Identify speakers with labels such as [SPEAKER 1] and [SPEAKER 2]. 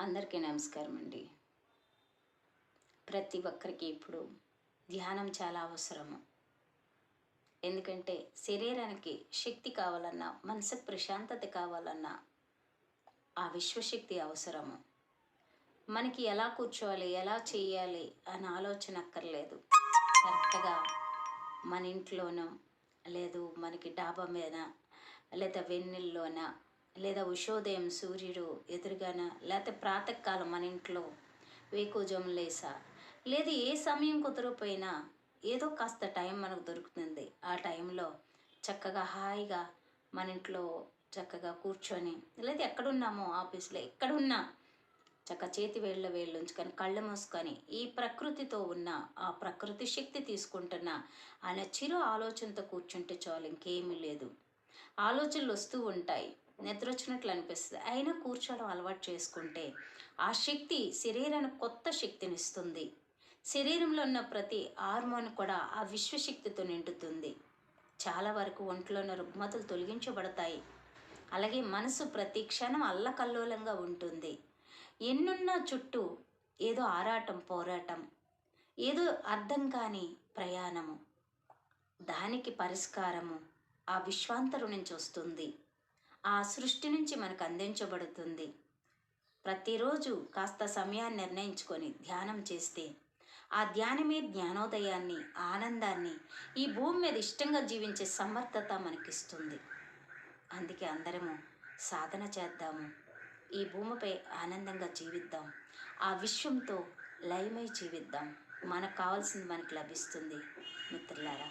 [SPEAKER 1] అందరికీ నమస్కారం అండి. ప్రతి ఒక్కరికి ఇప్పుడు ధ్యానం చాలా అవసరము. ఎందుకంటే శరీరానికి శక్తి కావాలన్నా, మనసుకు ప్రశాంతత కావాలన్నా ఆ విశ్వశక్తి అవసరము. మనకి ఎలా కూర్చోవాలి, ఎలా చేయాలి అన్న ఆలోచన అక్కర్లేదు. కరెక్ట్‌గా మన ఇంట్లోనో, లేదు మనకి డాబా మీద, లేదా వెన్నెల్లోన, లేదా ఉషోదయం సూర్యుడు ఎదురుగాన, లేతే ప్రాతకాలం మన ఇంట్లో వేకువజామున లేసా, లేదు ఏ సమయం కుదరకపోయినా ఏదో కాస్త టైం మనకు దొరుకుతుంది. ఆ టైంలో చక్కగా హాయిగా మన ఇంట్లో చక్కగా కూర్చొని, లేదా ఎక్కడున్నామో ఆఫీస్‌లో ఎక్కడున్నా చేతి వేళ్ళ వేళ్ళు ఉంచుకొని కళ్ళు మూసుకొని ఈ ప్రకృతితో ఉన్న ఆ ప్రకృతి శక్తి తీసుకుంటున్న ఆయన చిరు ఆలోచనతో కూర్చుంటే చాలు, ఇంకేమీ లేదు. ఆలోచనలు వస్తూ ఉంటాయి, నిద్ర వచ్చినట్లు అనిపిస్తుంది, అయినా కూర్చోవడం అలవాటు చేసుకుంటే ఆ శక్తి శరీరానికి కొత్త శక్తినిస్తుంది. శరీరంలో ఉన్న ప్రతి హార్మోన్ కూడా ఆ విశ్వశక్తితో నిండుతుంది. చాలా వరకు ఒంట్లో ఉన్న రుగ్మతలు తొలగించబడతాయి. అలాగే మనసు ప్రతి క్షణం అల్లకల్లోలంగా ఉంటుంది. ఎన్నున్నా చుట్టూ ఏదో ఆరాటం, పోరాటం, ఏదో అర్థం కాని ప్రయాణము. దానికి పరిష్కారము ఆ విశ్వాంతరు నుంచి వస్తుంది. ఆ సృష్టి నుంచి మనకు అందించబడుతుంది. ప్రతిరోజు కాస్త సమయాన్ని నిర్ణయించుకొని ధ్యానం చేస్తే ఆ ధ్యానమే జ్ఞానోదయాన్ని, ఆనందాన్ని, ఈ భూమి మీద ఇష్టంగా జీవించే సమర్థత మనకిస్తుంది. అందుకే అందరము సాధన చేద్దాము. ఈ భూమిపై ఆనందంగా జీవిద్దాం. ఆ విశ్వంతో లయమై జీవిద్దాం. మనకు కావాల్సింది మనకు లభిస్తుంది మిత్రులారా.